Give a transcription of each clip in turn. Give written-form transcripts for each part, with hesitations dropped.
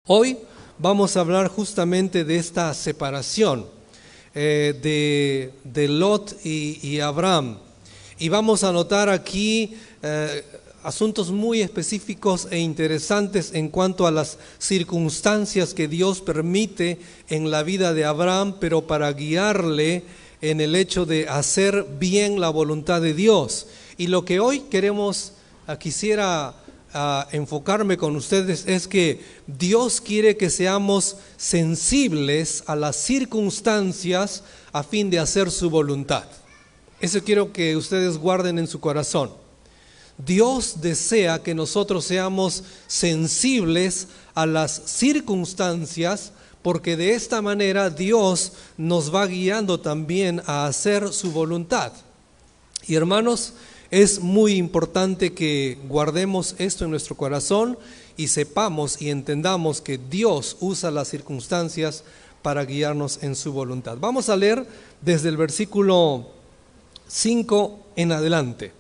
Hoy vamos a hablar justamente de esta separación de Lot y Abraham. Y vamos a notar aquí asuntos muy específicos e interesantes en cuanto a las circunstancias que Dios permite en la vida de Abraham, pero para guiarle en el hecho de hacer bien la voluntad de Dios. Y lo que hoy quisiera enfocarme con ustedes es que Dios quiere que seamos sensibles a las circunstancias a fin de hacer su voluntad. Eso quiero que ustedes guarden en su corazón. Dios desea que nosotros seamos sensibles a las circunstancias, porque de esta manera Dios nos va guiando también a hacer su voluntad. Y hermanos, es muy importante que guardemos esto en nuestro corazón y sepamos y entendamos que Dios usa las circunstancias para guiarnos en su voluntad. Vamos a leer desde el versículo 5 en adelante.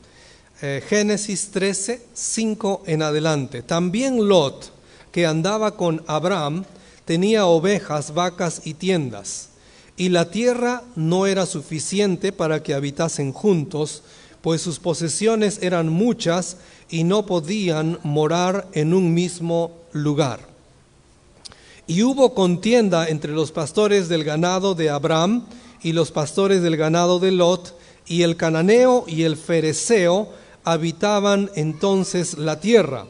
Génesis 13, 5 en adelante. También Lot, que andaba con Abraham, tenía ovejas, vacas y tiendas, y la tierra no era suficiente para que habitasen juntos, pues sus posesiones eran muchas y no podían morar en un mismo lugar. Y hubo contienda entre los pastores del ganado de Abraham y los pastores del ganado de Lot, y el cananeo y el fereceo habitaban entonces la tierra.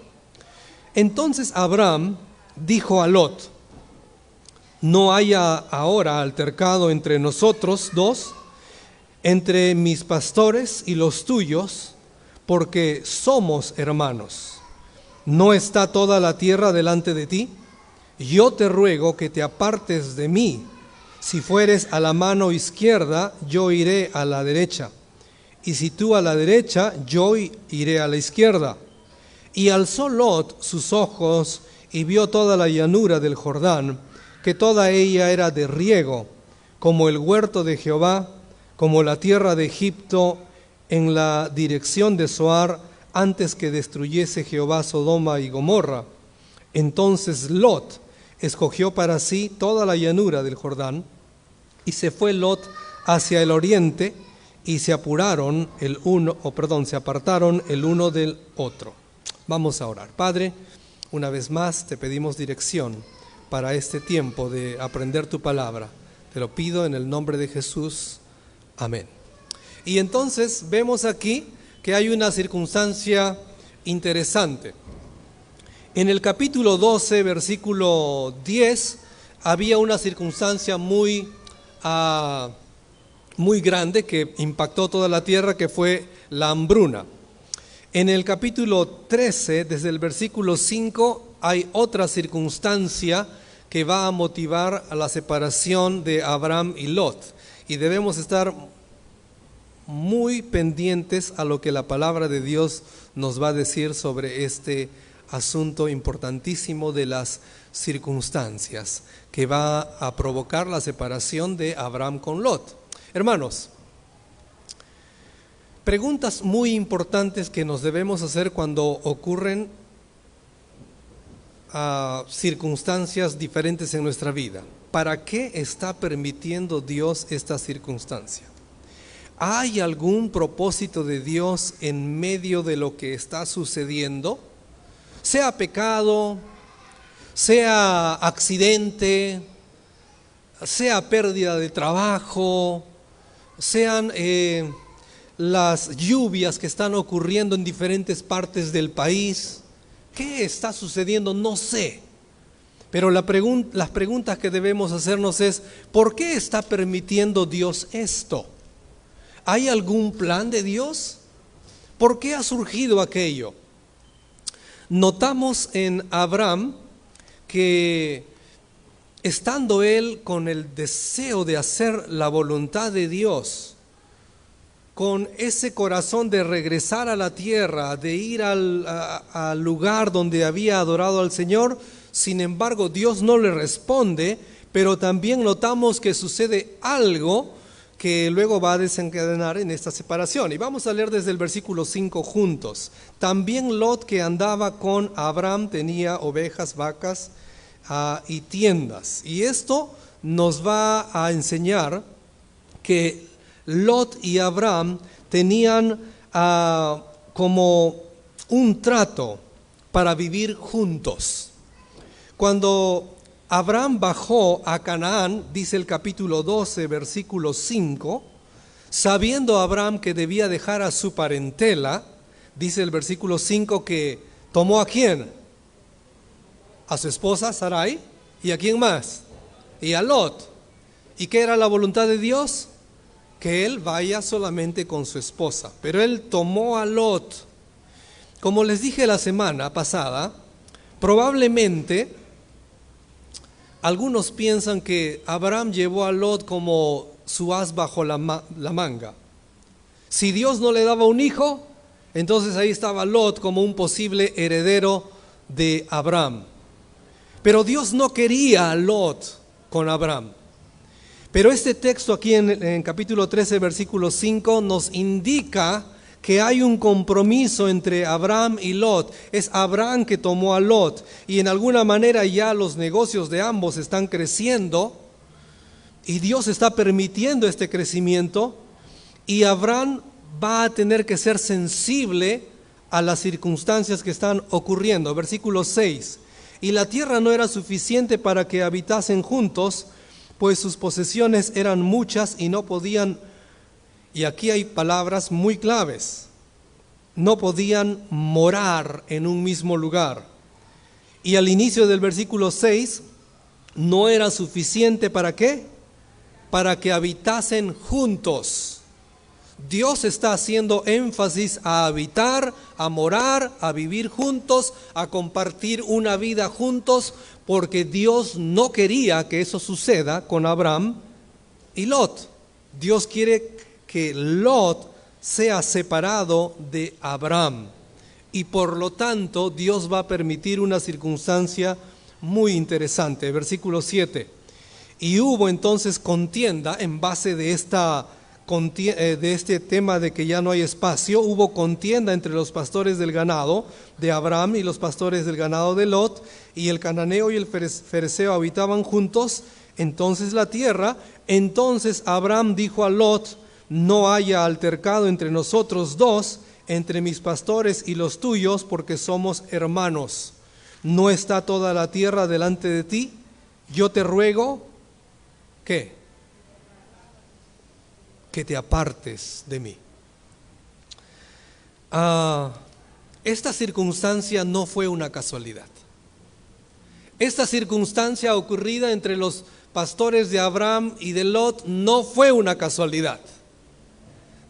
Entonces Abraham dijo a Lot: no haya ahora altercado entre nosotros dos, entre mis pastores y los tuyos, porque somos hermanos. ¿No está toda la tierra delante de ti? Yo te ruego que te apartes de mí. Si fueres a la mano izquierda, yo iré a la derecha, y si tú a la derecha, yo iré a la izquierda. Y alzó Lot sus ojos y vio toda la llanura del Jordán, que toda ella era de riego, como el huerto de Jehová, como la tierra de Egipto, en la dirección de Zoar, antes que destruyese Jehová Sodoma y Gomorra. Entonces Lot escogió para sí toda la llanura del Jordán, y se fue Lot hacia el oriente, y se apartaron el uno del otro. Vamos a orar. Padre, una vez más te pedimos dirección para este tiempo de aprender tu palabra. Te lo pido en el nombre de Jesús. Amén. Y entonces vemos aquí que hay una circunstancia interesante. En el capítulo 12, versículo 10, había una circunstancia muy grande que impactó toda la tierra, que fue la hambruna. En el capítulo 13, desde el versículo 5, hay otra circunstancia que va a motivar a la separación de Abraham y Lot. Y debemos estar muy pendientes a lo que la palabra de Dios nos va a decir sobre este asunto importantísimo de las circunstancias que va a provocar la separación de Abraham con Lot. Hermanos, preguntas muy importantes que nos debemos hacer cuando ocurren circunstancias diferentes en nuestra vida. ¿Para qué está permitiendo Dios esta circunstancia? ¿Hay algún propósito de Dios en medio de lo que está sucediendo? Sea pecado, sea accidente, sea pérdida de trabajo, sean las lluvias que están ocurriendo en diferentes partes del país. ¿Qué está sucediendo? No sé. Pero las preguntas que debemos hacernos es: ¿por qué está permitiendo Dios esto? ¿Hay algún plan de Dios? ¿Por qué ha surgido aquello? Notamos en Abraham que, estando él con el deseo de hacer la voluntad de Dios, con ese corazón de regresar a la tierra, de ir al lugar donde había adorado al Señor, sin embargo Dios no le responde, pero también notamos que sucede algo que luego va a desencadenar en esta separación. Y vamos a leer desde el versículo 5 juntos. También Lot, que andaba con Abraham, tenía ovejas, vacas y tiendas. Y esto nos va a enseñar que Lot y Abraham tenían como un trato para vivir juntos. Cuando Abraham bajó a Canaán, dice el capítulo 12, versículo 5, sabiendo Abraham que debía dejar a su parentela, dice el versículo 5 que tomó ¿a quién? A su esposa Sarai. ¿Y a quién más? Y a Lot. ¿Y qué era la voluntad de Dios? Que él vaya solamente con su esposa. Pero él tomó a Lot. Como les dije la semana pasada, probablemente algunos piensan que Abraham llevó a Lot como su as bajo la manga. Si Dios no le daba un hijo, entonces ahí estaba Lot como un posible heredero de Abraham. Pero Dios no quería a Lot con Abraham. Pero este texto aquí en capítulo 13, versículo 5 nos indica que hay un compromiso entre Abraham y Lot. Es Abraham que tomó a Lot y en alguna manera ya los negocios de ambos están creciendo y Dios está permitiendo este crecimiento y Abraham va a tener que ser sensible a las circunstancias que están ocurriendo. Versículo 6. Y la tierra no era suficiente para que habitasen juntos, pues sus posesiones eran muchas y no podían, y aquí hay palabras muy claves, no podían morar en un mismo lugar. Y al inicio del versículo 6, no era suficiente ¿para qué? Para que habitasen juntos. Dios está haciendo énfasis a habitar, a morar, a vivir juntos, a compartir una vida juntos, porque Dios no quería que eso suceda con Abraham y Lot. Dios quiere que Lot sea separado de Abraham y por lo tanto Dios va a permitir una circunstancia muy interesante. Versículo 7. Y hubo entonces contienda en base de este tema de que ya no hay espacio. Hubo contienda entre los pastores del ganado de Abraham y los pastores del ganado de Lot, y el cananeo y el fereceo habitaban juntos entonces la tierra. Entonces Abraham dijo a Lot: no haya altercado entre nosotros dos, entre mis pastores y los tuyos, porque somos hermanos. ¿No está toda la tierra delante de ti? Yo te ruego, ¿qué? Que te apartes de mí. Esta circunstancia no fue una casualidad. Esta circunstancia ocurrida entre los pastores de Abraham y de Lot no fue una casualidad.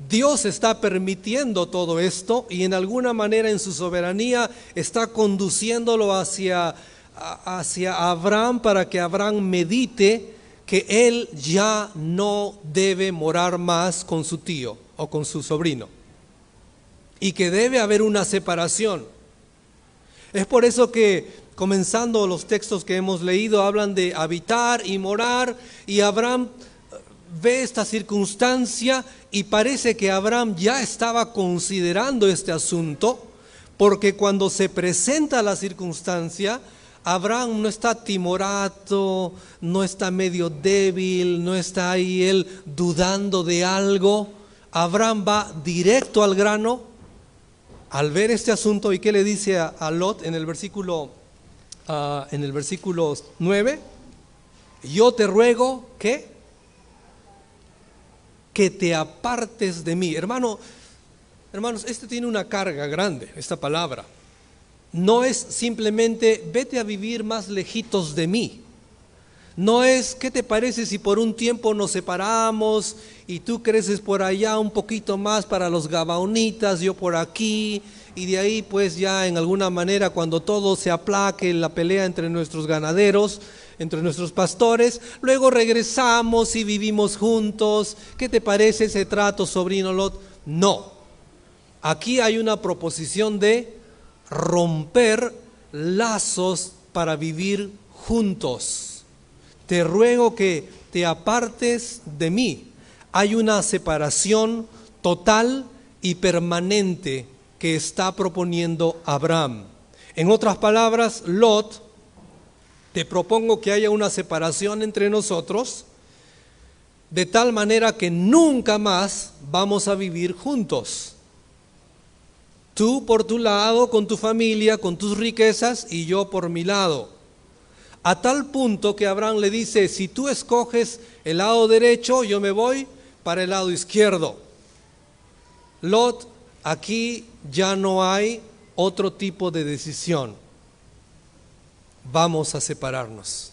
Dios está permitiendo todo esto y en alguna manera en su soberanía está conduciéndolo hacia Abraham para que Abraham medite que él ya no debe morar más con su tío o con su sobrino y que debe haber una separación. Es por eso que comenzando los textos que hemos leído hablan de habitar y morar, y Abraham ve esta circunstancia y parece que Abraham ya estaba considerando este asunto, porque cuando se presenta la circunstancia, Abraham no está timorato, no está medio débil, no está ahí él dudando de algo. Abraham va directo al grano al ver este asunto. ¿Y qué le dice a Lot en el versículo 9? Yo te ruego que te apartes de mí. Hermanos, este tiene una carga grande, esta palabra. No es simplemente vete a vivir más lejitos de mí. No es ¿qué te parece si por un tiempo nos separamos y tú creces por allá un poquito más para los gabaonitas, yo por aquí, y de ahí pues ya en alguna manera cuando todo se aplaque, la pelea entre nuestros ganaderos, entre nuestros pastores, luego regresamos y vivimos juntos? ¿Qué te parece ese trato, sobrino Lot? No, aquí hay una proposición de romper lazos para vivir juntos. Te ruego que te apartes de mí. Hay una separación total y permanente que está proponiendo Abraham. En otras palabras, Lot te propongo que haya una separación entre nosotros, de tal manera que nunca más vamos a vivir juntos. Tú por tu lado, con tu familia, con tus riquezas, y yo por mi lado. A tal punto que Abraham le dice, si tú escoges el lado derecho, yo me voy para el lado izquierdo. Lot, aquí ya no hay otro tipo de decisión. Vamos a separarnos.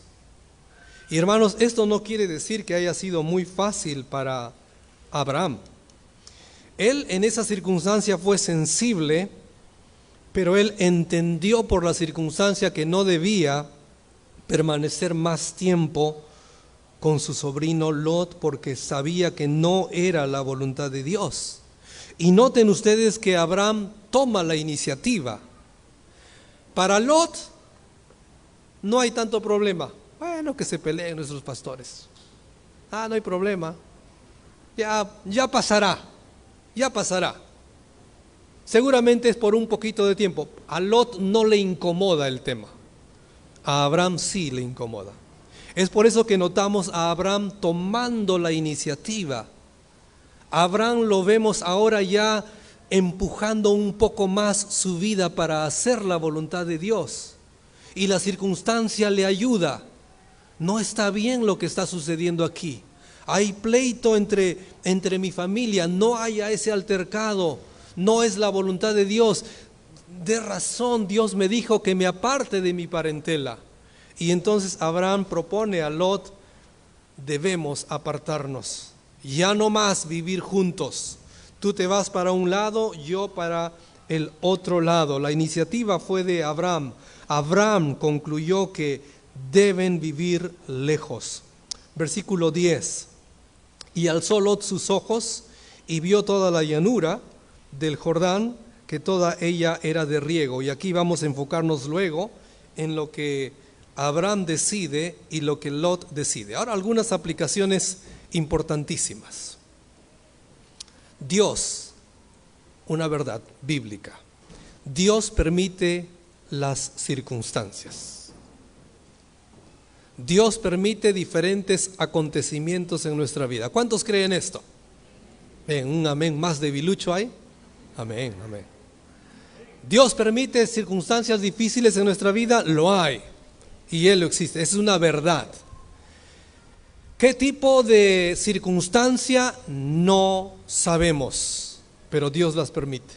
Y hermanos, esto no quiere decir que haya sido muy fácil para Abraham. Él en esa circunstancia fue sensible, pero él entendió por la circunstancia que no debía permanecer más tiempo con su sobrino Lot, porque sabía que no era la voluntad de Dios. Y noten ustedes que Abraham toma la iniciativa. Para Lot no hay tanto problema. Bueno, que se peleen nuestros pastores. No hay problema. Ya pasará. Ya pasará. Seguramente es por un poquito de tiempo. A Lot no le incomoda el tema. A Abraham sí le incomoda. Es por eso que notamos a Abraham tomando la iniciativa. Abraham lo vemos ahora ya empujando un poco más su vida para hacer la voluntad de Dios. Y la circunstancia le ayuda. No está bien lo que está sucediendo aquí. Hay pleito entre mi familia, no haya ese altercado, no es la voluntad de Dios. De razón Dios me dijo que me aparte de mi parentela. Y entonces Abraham propone a Lot, debemos apartarnos, ya no más vivir juntos. Tú te vas para un lado, yo para el otro lado. La iniciativa fue de Abraham. Abraham concluyó que deben vivir lejos. Versículo 10. Y alzó Lot sus ojos y vio toda la llanura del Jordán, que toda ella era de riego. Y aquí vamos a enfocarnos luego en lo que Abraham decide y lo que Lot decide. Ahora algunas aplicaciones importantísimas. Dios, una verdad bíblica. Dios permite las circunstancias. Dios permite diferentes acontecimientos en nuestra vida. ¿Cuántos creen esto? Bien, un amén más debilucho hay. Amén, amén. Dios permite circunstancias difíciles en nuestra vida, lo hay. Y Él lo existe, es una verdad. ¿Qué tipo de circunstancia? No sabemos, pero Dios las permite.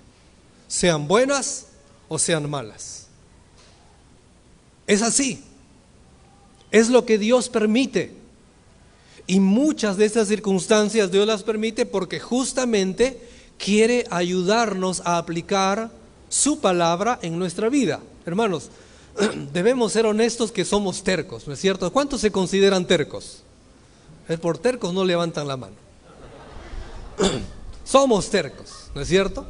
Sean buenas o sean malas. Es así. Es lo que Dios permite. Y muchas de estas circunstancias Dios las permite porque justamente quiere ayudarnos a aplicar su palabra en nuestra vida. Hermanos, debemos ser honestos que somos tercos, ¿no es cierto? ¿Cuántos se consideran tercos? Por tercos no levantan la mano. Somos tercos, ¿no es cierto?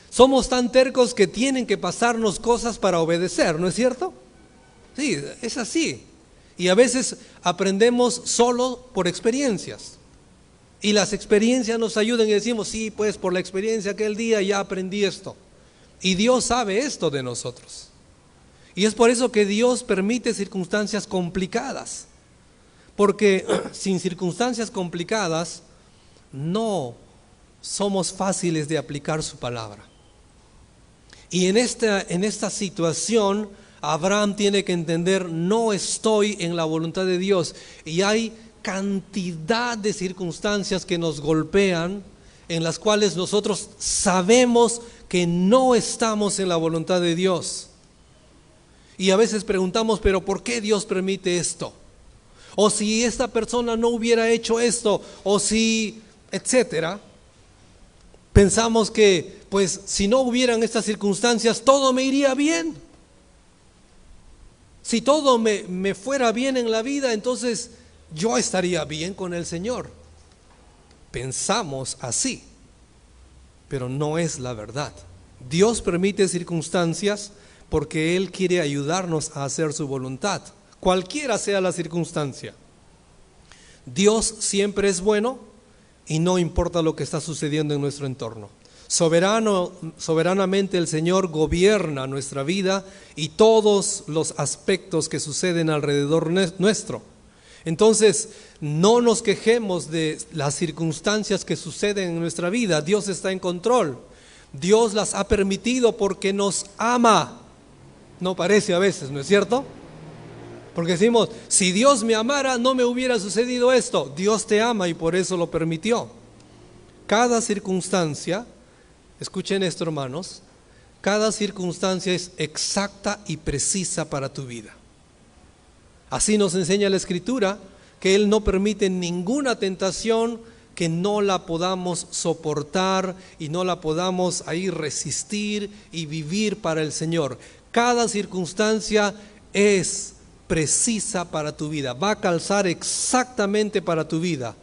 Somos tan tercos que tienen que pasarnos cosas para obedecer, ¿no es cierto? Sí, es así. Y a veces aprendemos solo por experiencias. Y las experiencias nos ayudan y decimos, sí, pues por la experiencia aquel día ya aprendí esto. Y Dios sabe esto de nosotros. Y es por eso que Dios permite circunstancias complicadas. Porque sin circunstancias complicadas no somos fáciles de aplicar su palabra. Y en esta situación Abraham tiene que entender, no estoy en la voluntad de Dios. Y hay cantidad de circunstancias que nos golpean, en las cuales nosotros sabemos que no estamos en la voluntad de Dios. Y a veces preguntamos, pero ¿por qué Dios permite esto? O si esta persona no hubiera hecho esto, o si, etcétera. Pensamos que, pues, si no hubieran estas circunstancias, todo me iría bien. Si todo me fuera bien en la vida, entonces yo estaría bien con el Señor. Pensamos así, pero no es la verdad. Dios permite circunstancias porque Él quiere ayudarnos a hacer su voluntad, cualquiera sea la circunstancia. Dios siempre es bueno y no importa lo que está sucediendo en nuestro entorno. Soberanamente el Señor gobierna nuestra vida y todos los aspectos que suceden alrededor nuestro. Entonces, no nos quejemos de las circunstancias que suceden en nuestra vida. Dios está en control. Dios las ha permitido porque nos ama. No parece a veces, ¿no es cierto? Porque decimos, si Dios me amara, no me hubiera sucedido esto. Dios te ama y por eso lo permitió. Cada circunstancia, escuchen esto, hermanos, cada circunstancia es exacta y precisa para tu vida. Así nos enseña la Escritura, que Él no permite ninguna tentación que no la podamos soportar y no la podamos ahí resistir y vivir para el Señor. Cada circunstancia es precisa para tu vida, va a calzar exactamente para tu vida,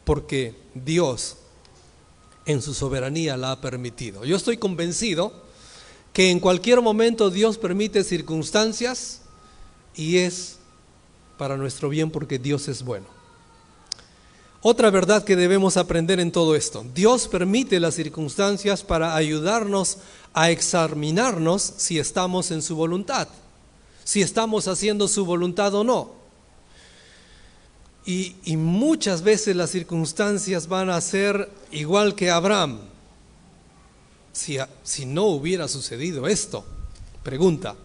porque Dios en su soberanía la ha permitido. Yo estoy convencido que en cualquier momento Dios permite circunstancias y es para nuestro bien porque Dios es bueno. Otra verdad que debemos aprender en todo esto: Dios permite las circunstancias para ayudarnos a examinarnos si estamos en su voluntad, si estamos haciendo su voluntad o no. Y muchas veces las circunstancias van a ser igual que Abraham. Si no hubiera sucedido esto, pregunta,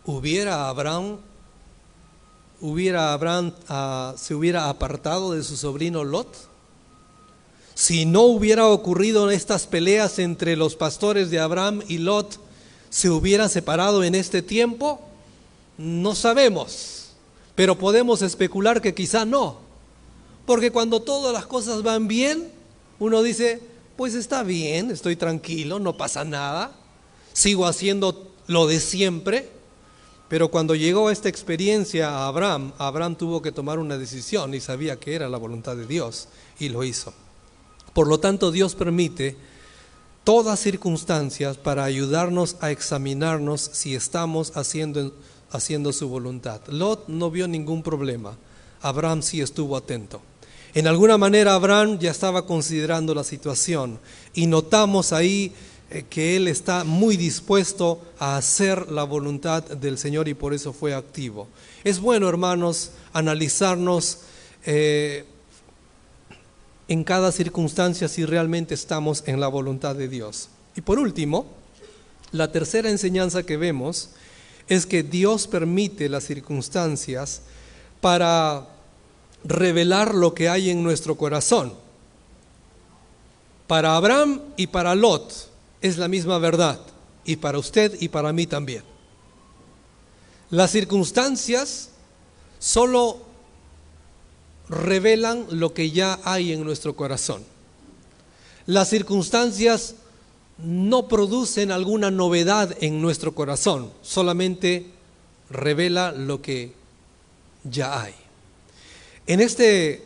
¿se hubiera apartado de su sobrino Lot? Si no hubiera ocurrido estas peleas entre los pastores de Abraham y Lot, ¿se hubiera separado en este tiempo? No sabemos. Pero podemos especular que quizá no, porque cuando todas las cosas van bien, uno dice, pues está bien, estoy tranquilo, no pasa nada, sigo haciendo lo de siempre. Pero cuando llegó esta experiencia a Abraham tuvo que tomar una decisión y sabía que era la voluntad de Dios y lo hizo. Por lo tanto, Dios permite todas circunstancias para ayudarnos a examinarnos si estamos haciendo su voluntad. Lot no vio ningún problema, Abraham sí estuvo atento. En alguna manera Abraham ya estaba considerando la situación y notamos ahí que él está muy dispuesto a hacer la voluntad del Señor y por eso fue activo. Es bueno, hermanos, analizarnos en cada circunstancia si realmente estamos en la voluntad de Dios. Y por último, la tercera enseñanza que vemos es que Dios permite las circunstancias para revelar lo que hay en nuestro corazón. Para Abraham y para Lot es la misma verdad, y para usted y para mí también. Las circunstancias solo revelan lo que ya hay en nuestro corazón. Las circunstancias no producen alguna novedad en nuestro corazón, solamente revela lo que ya hay. En este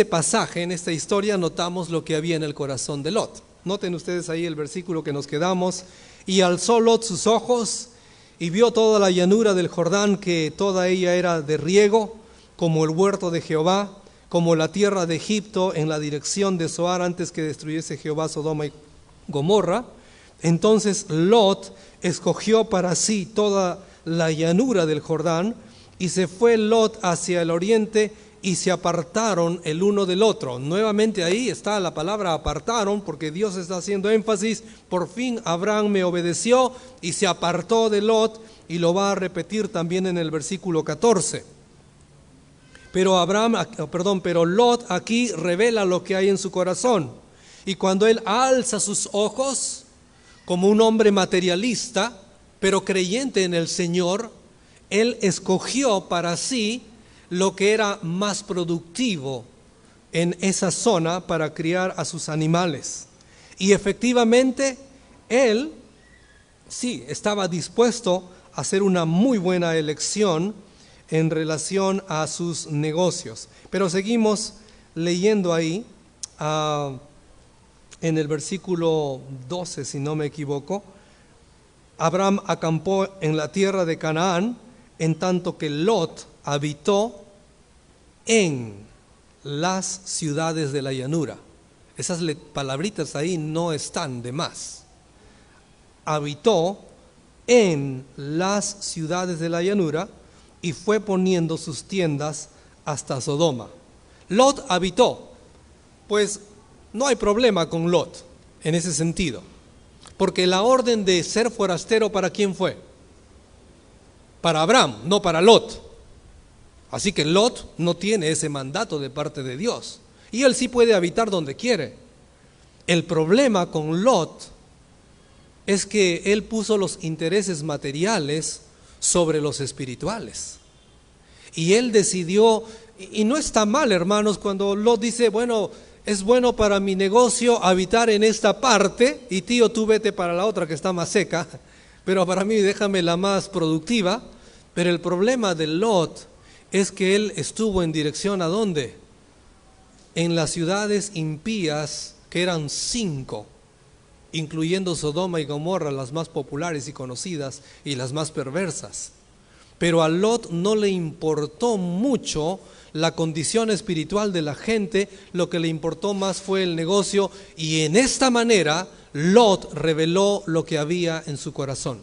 pasaje, en esta historia, notamos lo que había en el corazón de Lot. Noten ustedes ahí el versículo que nos quedamos. Y alzó Lot sus ojos y vio toda la llanura del Jordán, que toda ella era de riego, como el huerto de Jehová, como la tierra de Egipto en la dirección de Zoar, antes que destruyese Jehová Sodoma y Gomorra. Entonces Lot escogió para sí toda la llanura del Jordán, y se fue Lot hacia el oriente, y se apartaron el uno del otro. Nuevamente ahí está la palabra apartaron, porque Dios está haciendo énfasis. Por fin Abraham me obedeció y se apartó de Lot, y lo va a repetir también en el versículo 14. Pero Lot aquí revela lo que hay en su corazón. Y cuando él alza sus ojos como un hombre materialista, pero creyente en el Señor, él escogió para sí lo que era más productivo en esa zona para criar a sus animales. Y efectivamente, él sí estaba dispuesto a hacer una muy buena elección en relación a sus negocios. Pero seguimos leyendo ahí, en el versículo 12, si no me equivoco. Abraham acampó en la tierra de Canaán, en tanto que Lot habitó en las ciudades de la llanura. Esas palabritas ahí no están de más. Habitó en las ciudades de la llanura y fue poniendo sus tiendas hasta Sodoma. Lot habitó, pues no hay problema con Lot en ese sentido, porque la orden de ser forastero, ¿para quién fue? Para Abraham, no para Lot. Así que Lot no tiene ese mandato de parte de Dios, y él sí puede habitar donde quiere. El problema con Lot es que él puso los intereses materiales sobre los espirituales. Y él decidió, y no está mal, hermanos, cuando Lot dice, bueno, es bueno para mi negocio habitar en esta parte, y tío, tú vete para la otra que está más seca, pero para mí déjame la más productiva. Pero el problema de Lot es que él estuvo en dirección ¿a dónde? En las ciudades impías, que eran 5, incluyendo Sodoma y Gomorra, las más populares y conocidas y las más perversas. Pero a Lot no le importó mucho la condición espiritual de la gente, lo que le importó más fue el negocio, y en esta manera Lot reveló lo que había en su corazón.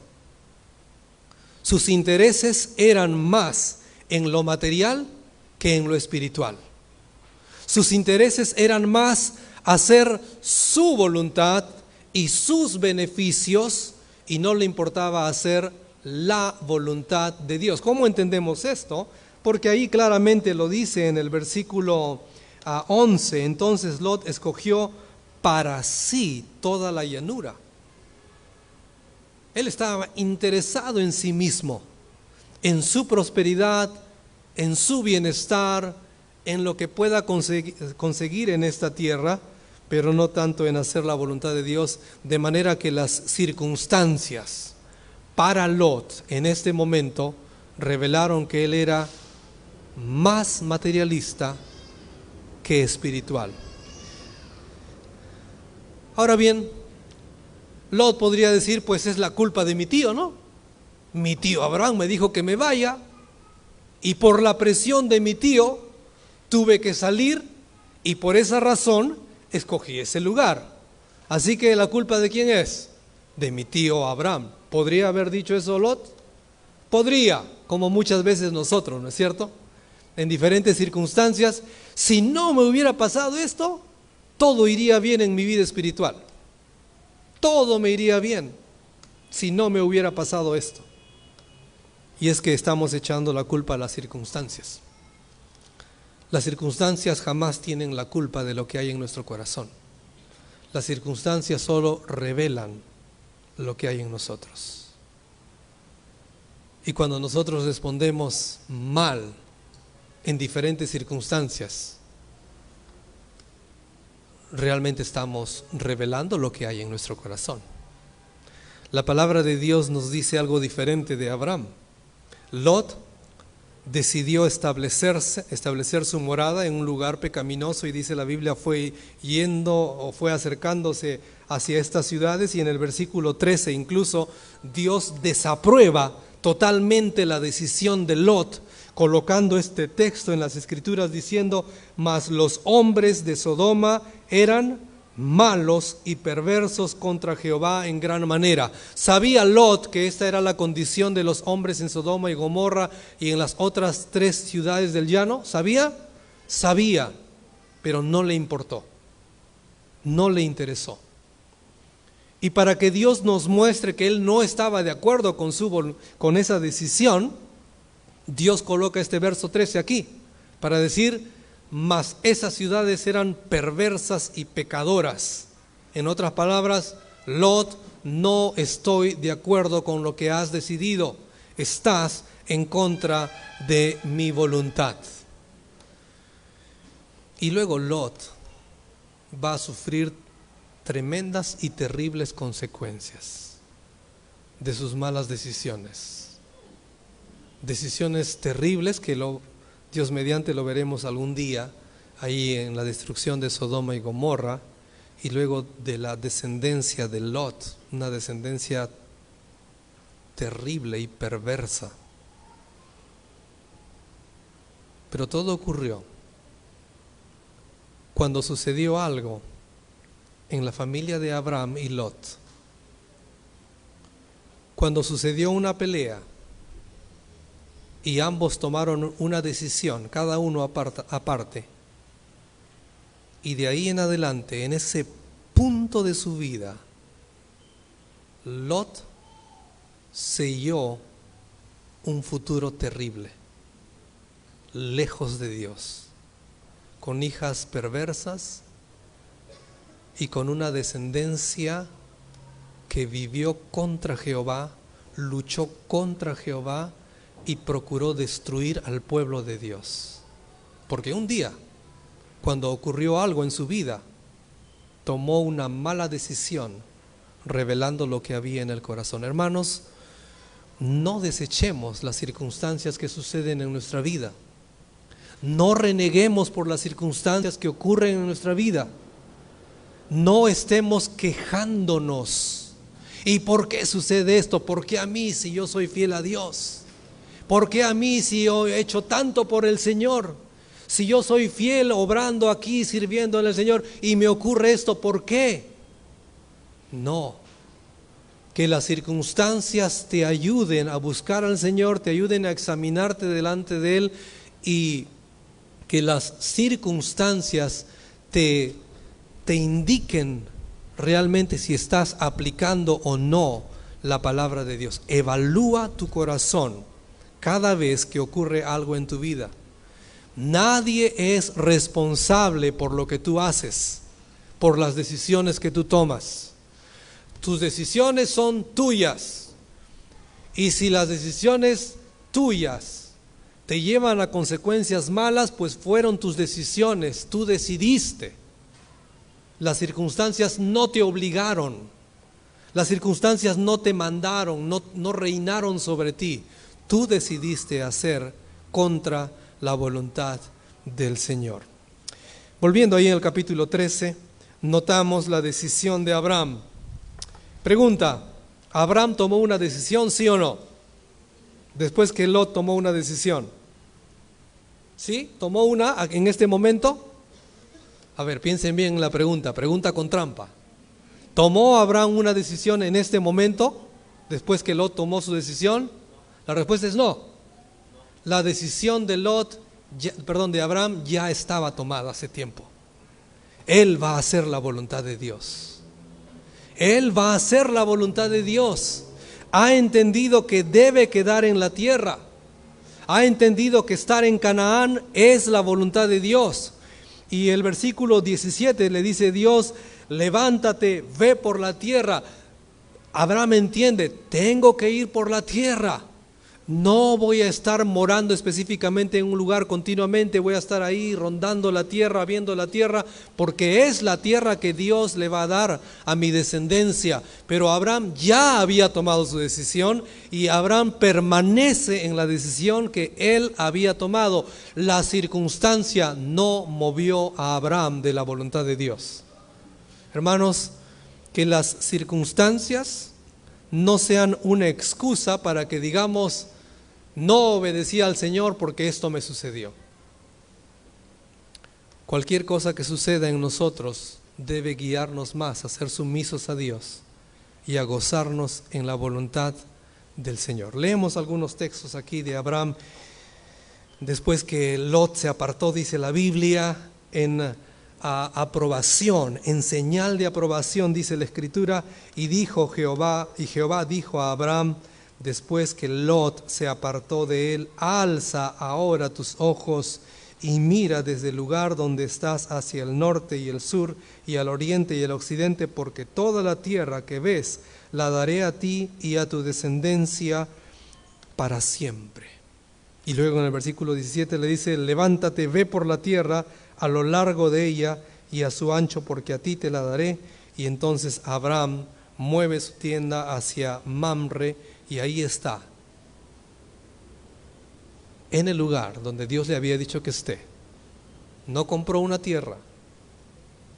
Sus intereses eran más en lo material que en lo espiritual. Sus intereses eran más hacer su voluntad y sus beneficios, y no le importaba hacer la voluntad de Dios. ¿Cómo entendemos esto? Porque ahí claramente lo dice en el versículo 11, entonces Lot escogió para sí toda la llanura. Él estaba interesado en sí mismo, en su prosperidad, en su bienestar, en lo que pueda conseguir en esta tierra, pero no tanto en hacer la voluntad de Dios, de manera que las circunstancias para Lot en este momento revelaron que él era más materialista que espiritual. Ahora bien, Lot podría decir, pues es la culpa de mi tío, ¿no? Mi tío Abraham me dijo que me vaya, y por la presión de mi tío tuve que salir, y por esa razón escogí ese lugar. Así que ¿la culpa de quién es? De mi tío Abraham. ¿Podría haber dicho eso Lot? Podría, como muchas veces nosotros, ¿no es cierto? En diferentes circunstancias, si no me hubiera pasado esto, todo iría bien en mi vida espiritual. Todo me iría bien si no me hubiera pasado esto. Y es que estamos echando la culpa a las circunstancias. Las circunstancias jamás tienen la culpa de lo que hay en nuestro corazón. Las circunstancias solo revelan lo que hay en nosotros. Y cuando nosotros respondemos mal en diferentes circunstancias, realmente estamos revelando lo que hay en nuestro corazón. La palabra de Dios nos dice algo diferente de Abraham. Lot decidió establecer su morada en un lugar pecaminoso, y dice la Biblia, fue yendo o fue acercándose hacia estas ciudades, y en el versículo 13 incluso Dios desaprueba totalmente la decisión de Lot, colocando este texto en las Escrituras diciendo, mas los hombres de Sodoma eran malos y perversos contra Jehová en gran manera. ¿Sabía Lot que esta era la condición de los hombres en Sodoma y Gomorra y en las otras 3 ciudades del llano? ¿Sabía? Sabía, pero no le importó, no le interesó. Y para que Dios nos muestre que Él no estaba de acuerdo con esa decisión, Dios coloca este verso 13 aquí, para decir, mas esas ciudades eran perversas y pecadoras. En otras palabras, Lot, no estoy de acuerdo con lo que has decidido, estás en contra de mi voluntad. Y luego Lot va a sufrir tremendas y terribles consecuencias de sus malas decisiones. Decisiones terribles que Dios mediante lo veremos algún día ahí en la destrucción de Sodoma y Gomorra, y luego de la descendencia de Lot, una descendencia terrible y perversa. Pero todo ocurrió cuando sucedió algo en la familia de Abraham y Lot. Cuando sucedió una pelea y ambos tomaron una decisión, cada uno aparte, y de ahí en adelante, en ese punto de su vida, Lot selló un futuro terrible, lejos de Dios, con hijas perversas y con una descendencia que vivió contra Jehová, luchó contra Jehová y procuró destruir al pueblo de Dios. Porque un día, cuando ocurrió algo en su vida, tomó una mala decisión, revelando lo que había en el corazón. Hermanos, no desechemos las circunstancias que suceden en nuestra vida. No reneguemos por las circunstancias que ocurren en nuestra vida. No estemos quejándonos. ¿Y por qué sucede esto? ¿Por qué a mí si yo soy fiel a Dios? ¿Por qué a mí si yo he hecho tanto por el Señor? Si yo soy fiel obrando aquí, sirviendo al Señor, y me ocurre esto, ¿por qué? No. Que las circunstancias te ayuden a buscar al Señor, te ayuden a examinarte delante de Él, y que las circunstancias te indiquen realmente si estás aplicando o no la palabra de Dios. Evalúa tu corazón cada vez que ocurre algo en tu vida. Nadie es responsable por lo que tú haces, por las decisiones que tú tomas. Tus decisiones son tuyas, y si las decisiones tuyas te llevan a consecuencias malas, pues fueron tus decisiones, tú decidiste. Las circunstancias no te obligaron, las circunstancias no te mandaron, no reinaron sobre ti. Tú decidiste hacer contra la voluntad del Señor. Volviendo ahí en el capítulo 13, notamos la decisión de Abraham. Pregunta: ¿Abraham tomó una decisión, sí o no? Después que Lot tomó una decisión. ¿Sí? ¿Tomó una en este momento? A ver, piensen bien en la pregunta con trampa. ¿Tomó Abraham una decisión en este momento, después que Lot tomó su decisión? La respuesta es no. La decisión de de Abraham ya estaba tomada hace tiempo. Él va a hacer la voluntad de Dios. Él va a hacer la voluntad de Dios. Ha entendido que debe quedar en la tierra. Ha entendido que estar en Canaán es la voluntad de Dios. Y el versículo 17 le dice Dios: levántate, ve por la tierra. Abraham entiende, tengo que ir por la tierra. No voy a estar morando específicamente en un lugar continuamente, voy a estar ahí rondando la tierra, viendo la tierra, porque es la tierra que Dios le va a dar a mi descendencia. Pero Abraham ya había tomado su decisión, y Abraham permanece en la decisión que él había tomado. La circunstancia no movió a Abraham de la voluntad de Dios. Hermanos, que las circunstancias no sean una excusa para que digamos: no obedecí al Señor porque esto me sucedió. Cualquier cosa que suceda en nosotros debe guiarnos más a ser sumisos a Dios y a gozarnos en la voluntad del Señor. Leemos algunos textos aquí de Abraham. Después que Lot se apartó, dice la Biblia, en aprobación, en señal de aprobación, dice la Escritura, y Jehová dijo a Abraham, después que Lot se apartó de él: alza ahora tus ojos y mira desde el lugar donde estás hacia el norte y el sur y al oriente y el occidente, porque toda la tierra que ves la daré a ti y a tu descendencia para siempre. Y luego en el versículo 17 le dice: levántate, ve por la tierra a lo largo de ella y a su ancho, porque a ti te la daré. Y entonces Abraham mueve su tienda hacia Mamre, y ahí está, en el lugar donde Dios le había dicho que esté. No compró una tierra,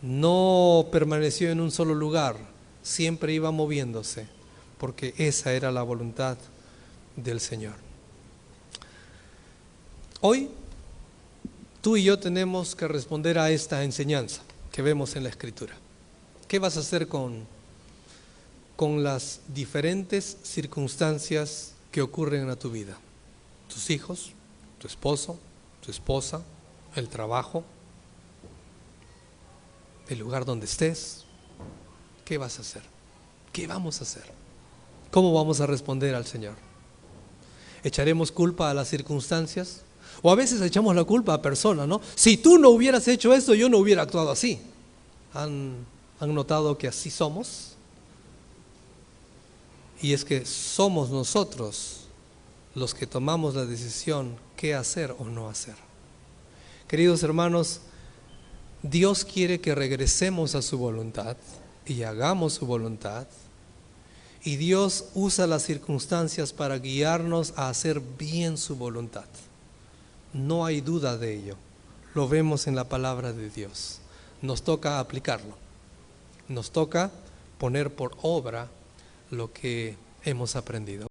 no permaneció en un solo lugar, siempre iba moviéndose, porque esa era la voluntad del Señor. Hoy tú y yo tenemos que responder a esta enseñanza que vemos en la Escritura. ¿Qué vas a hacer con las diferentes circunstancias que ocurren en tu vida? Tus hijos, tu esposo, tu esposa, el trabajo, el lugar donde estés. ¿Qué vas a hacer? ¿Qué vamos a hacer? ¿Cómo vamos a responder al Señor? ¿Echaremos culpa a las circunstancias? O a veces echamos la culpa a personas, ¿no? Si tú no hubieras hecho esto, yo no hubiera actuado así. ¿Han notado que así somos? Y es que somos nosotros los que tomamos la decisión qué hacer o no hacer. Queridos hermanos, Dios quiere que regresemos a su voluntad y hagamos su voluntad. Y Dios usa las circunstancias para guiarnos a hacer bien su voluntad. No hay duda de ello. Lo vemos en la palabra de Dios. Nos toca aplicarlo. Nos toca poner por obra lo que hemos aprendido.